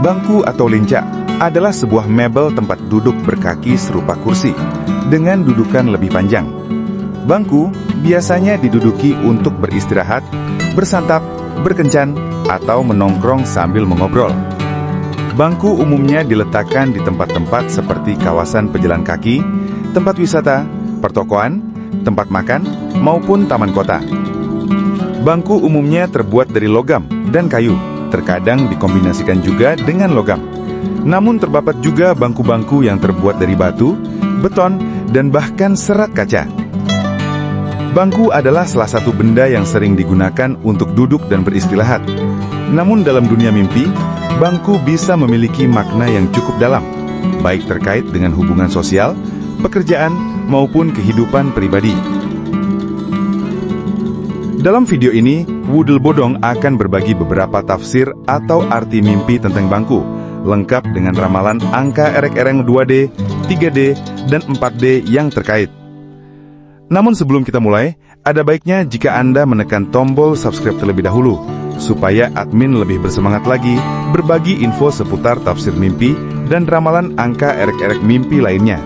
Bangku atau linca adalah sebuah mebel tempat duduk berkaki serupa kursi, dengan dudukan lebih panjang. Bangku biasanya diduduki untuk beristirahat, bersantap, berkencan, atau menongkrong sambil mengobrol. Bangku umumnya diletakkan di tempat-tempat seperti kawasan pejalan kaki, tempat wisata, pertokoan, tempat makan, maupun taman kota. Bangku umumnya terbuat dari logam dan kayu, terkadang dikombinasikan juga dengan logam. Namun terdapat juga bangku-bangku yang terbuat dari batu, beton, dan bahkan serat kaca. Bangku adalah salah satu benda yang sering digunakan untuk duduk dan beristirahat. Namun dalam dunia mimpi, bangku bisa memiliki makna yang cukup dalam, baik terkait dengan hubungan sosial, pekerjaan, maupun kehidupan pribadi. Dalam video ini, Wudel Bodong akan berbagi beberapa tafsir atau arti mimpi tentang bangku, lengkap dengan ramalan angka erek-ereng 2D, 3D, dan 4D yang terkait. Namun sebelum kita mulai, ada baiknya jika Anda menekan tombol subscribe terlebih dahulu, supaya admin lebih bersemangat lagi berbagi info seputar tafsir mimpi dan ramalan angka erek-erek mimpi lainnya.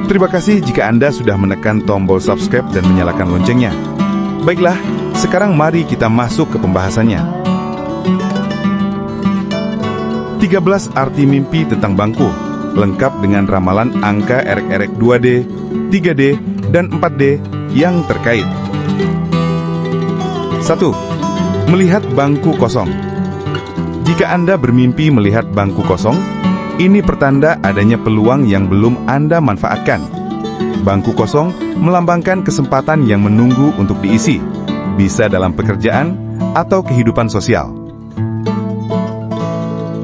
Terima kasih jika Anda sudah menekan tombol subscribe dan menyalakan loncengnya. Baiklah, sekarang mari kita masuk ke pembahasannya. 13 arti mimpi tentang bangku, lengkap dengan ramalan angka erek-erek 2D, 3D, dan 4D yang terkait. 1. Melihat bangku kosong. Jika Anda bermimpi melihat bangku kosong, ini pertanda adanya peluang yang belum Anda manfaatkan. Bangku kosong melambangkan kesempatan yang menunggu untuk diisi, bisa dalam pekerjaan atau kehidupan sosial.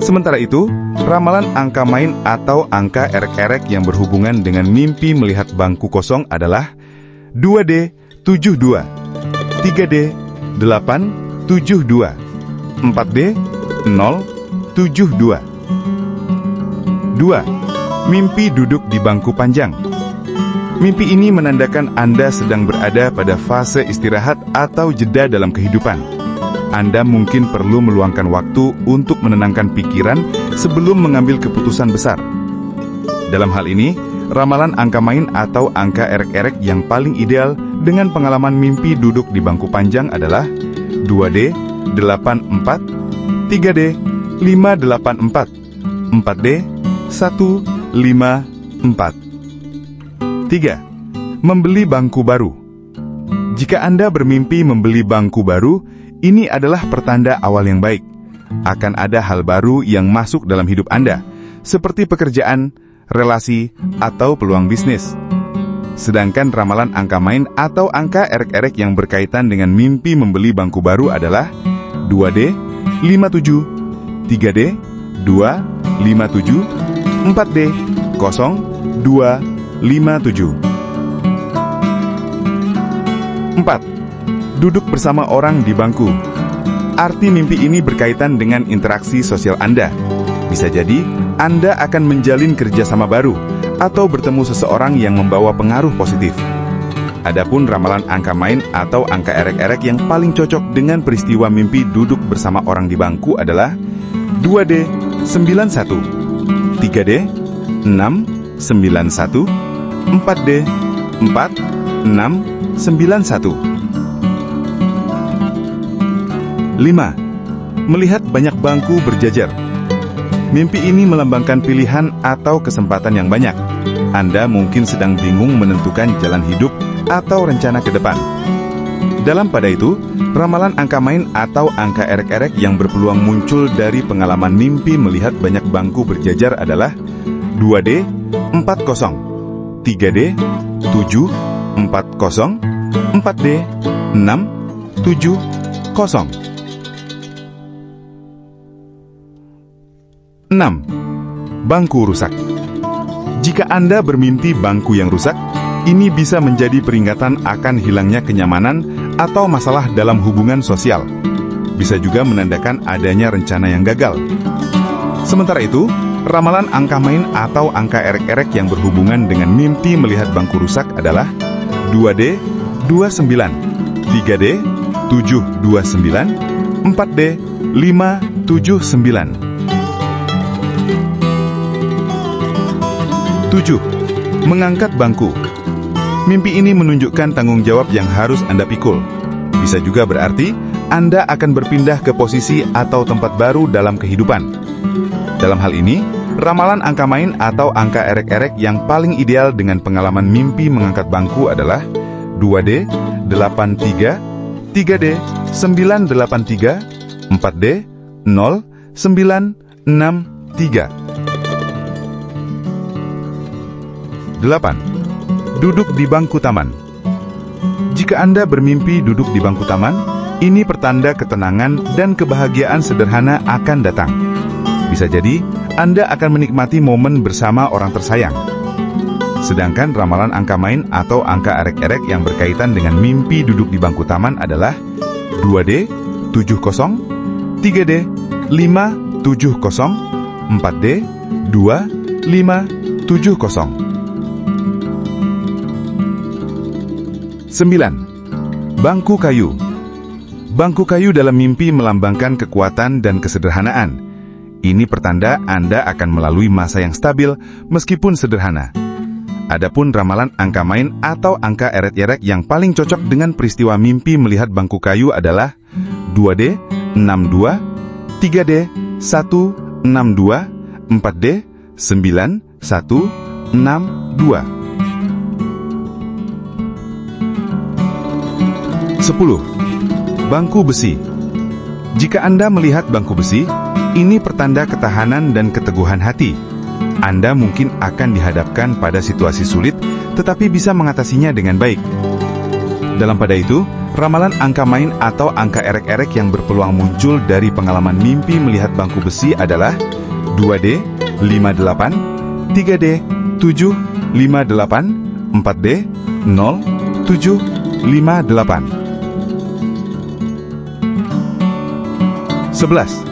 Sementara itu, ramalan angka main atau angka erek-erek yang berhubungan dengan mimpi melihat bangku kosong adalah 2D 72, 3D 872, 4D 072. 2. Mimpi duduk di bangku panjang. Mimpi ini menandakan Anda sedang berada pada fase istirahat atau jeda dalam kehidupan. Anda mungkin perlu meluangkan waktu untuk menenangkan pikiran sebelum mengambil keputusan besar. Dalam hal ini, ramalan angka main atau angka erek-erek yang paling ideal dengan pengalaman mimpi duduk di bangku panjang adalah 2D 84, 3D 584, 4D 154. 3. Membeli bangku baru. Jika Anda bermimpi membeli bangku baru, ini adalah pertanda awal yang baik. Akan ada hal baru yang masuk dalam hidup Anda, seperti pekerjaan, relasi, atau peluang bisnis. Sedangkan ramalan angka main atau angka erek-erek yang berkaitan dengan mimpi membeli bangku baru adalah 2D 57, 3D 257, 4D 0257. 4. Duduk bersama orang di bangku. Arti mimpi ini berkaitan dengan interaksi sosial Anda. Bisa jadi, Anda akan menjalin kerjasama baru atau bertemu seseorang yang membawa pengaruh positif. Adapun ramalan angka main atau angka erek-erek yang paling cocok dengan peristiwa mimpi duduk bersama orang di bangku adalah 2D 91, 3D 691, 4D 4691. 5. Melihat banyak bangku berjajar. Mimpi ini melambangkan pilihan atau kesempatan yang banyak. Anda mungkin sedang bingung menentukan jalan hidup atau rencana ke depan. Dalam pada itu, ramalan angka main atau angka erek-erek yang berpeluang muncul dari pengalaman mimpi melihat banyak bangku berjajar adalah 2D 40, 3D 740, 4D 670. 6. Bangku rusak. Jika Anda bermimpi bangku yang rusak, ini bisa menjadi peringatan akan hilangnya kenyamanan atau masalah dalam hubungan sosial. Bisa juga menandakan adanya rencana yang gagal. Sementara itu, ramalan angka main atau angka erek-erek yang berhubungan dengan mimpi melihat bangku rusak adalah 2D 29, 3D 729, 4D 579. 7. Mengangkat bangku. Mimpi ini menunjukkan tanggung jawab yang harus Anda pikul. Bisa juga berarti Anda akan berpindah ke posisi atau tempat baru dalam kehidupan. Dalam hal ini, ramalan angka main atau angka erek-erek yang paling ideal dengan pengalaman mimpi mengangkat bangku adalah 2D, 83, 3D, 983, 4D, 0, 9, 6, 3. 8. Duduk di bangku taman. Jika Anda bermimpi duduk di bangku taman, ini pertanda ketenangan dan kebahagiaan sederhana akan datang. Bisa jadi, Anda akan menikmati momen bersama orang tersayang. Sedangkan ramalan angka main atau angka erek-erek yang berkaitan dengan mimpi duduk di bangku taman adalah 2D, 70, 3D, 570, 4D, 2570. 9. Bangku kayu. Bangku kayu dalam mimpi melambangkan kekuatan dan kesederhanaan. Ini pertanda Anda akan melalui masa yang stabil meskipun sederhana. Adapun ramalan angka main atau angka eret-erek yang paling cocok dengan peristiwa mimpi melihat bangku kayu adalah 2D, 62, 3D, 162, 4D, 9162. 10. Bangku besi. Jika Anda melihat bangku besi, ini pertanda ketahanan dan keteguhan hati. Anda mungkin akan dihadapkan pada situasi sulit, tetapi bisa mengatasinya dengan baik. Dalam pada itu, ramalan angka main atau angka erek-erek yang berpeluang muncul dari pengalaman mimpi melihat bangku besi adalah 2D, 58, 3D, 758, 4D, 0, 758. 11.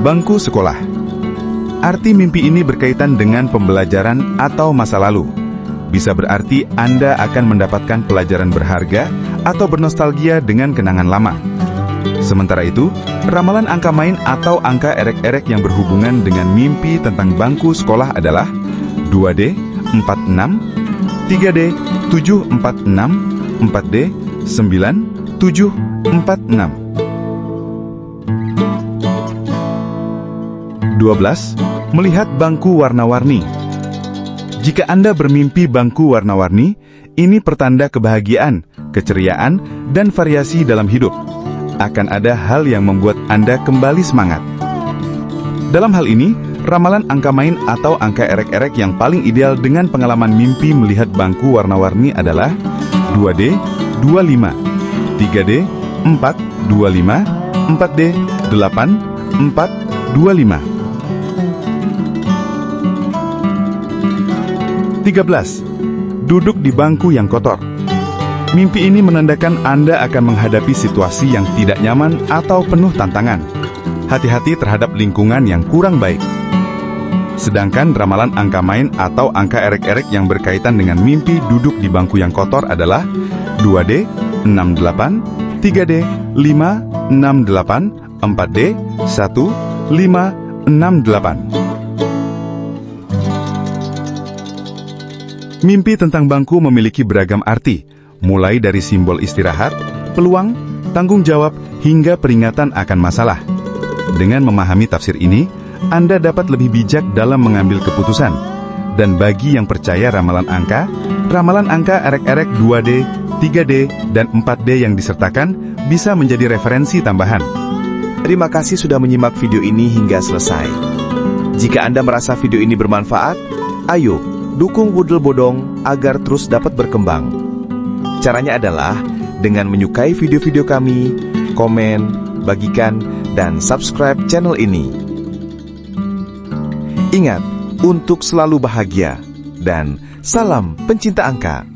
Bangku sekolah. Arti mimpi ini berkaitan dengan pembelajaran atau masa lalu. Bisa berarti Anda akan mendapatkan pelajaran berharga atau bernostalgia dengan kenangan lama. Sementara itu, ramalan angka main atau angka erek-erek yang berhubungan dengan mimpi tentang bangku sekolah adalah 2D, 46, 3D, 746, 4D, 9746. 12. Melihat bangku warna-warni. Jika Anda bermimpi bangku warna-warni, ini pertanda kebahagiaan, keceriaan, dan variasi dalam hidup. Akan ada hal yang membuat Anda kembali semangat. Dalam hal ini, ramalan angka main atau angka erek-erek yang paling ideal dengan pengalaman mimpi melihat bangku warna-warni adalah 2D, 25, 3D, 4, 25, 4D, 8, 4, 25. 13. Duduk di bangku yang kotor. Mimpi ini menandakan Anda akan menghadapi situasi yang tidak nyaman atau penuh tantangan. Hati-hati terhadap lingkungan yang kurang baik. Sedangkan ramalan angka main atau angka erek-erek yang berkaitan dengan mimpi duduk di bangku yang kotor adalah 2D, 68, 3D, 568, 4D, 1568. Mimpi tentang bangku memiliki beragam arti, mulai dari simbol istirahat, peluang, tanggung jawab, hingga peringatan akan masalah. Dengan memahami tafsir ini, Anda dapat lebih bijak dalam mengambil keputusan. Dan bagi yang percaya ramalan angka erek-erek 2D, 3D, dan 4D yang disertakan bisa menjadi referensi tambahan. Terima kasih sudah menyimak video ini hingga selesai. Jika Anda merasa video ini bermanfaat, ayo dukung Wudel Bodong agar terus dapat berkembang. Caranya adalah dengan menyukai video-video kami, komen, bagikan, dan subscribe channel ini. Ingat untuk selalu bahagia dan salam pencinta angka.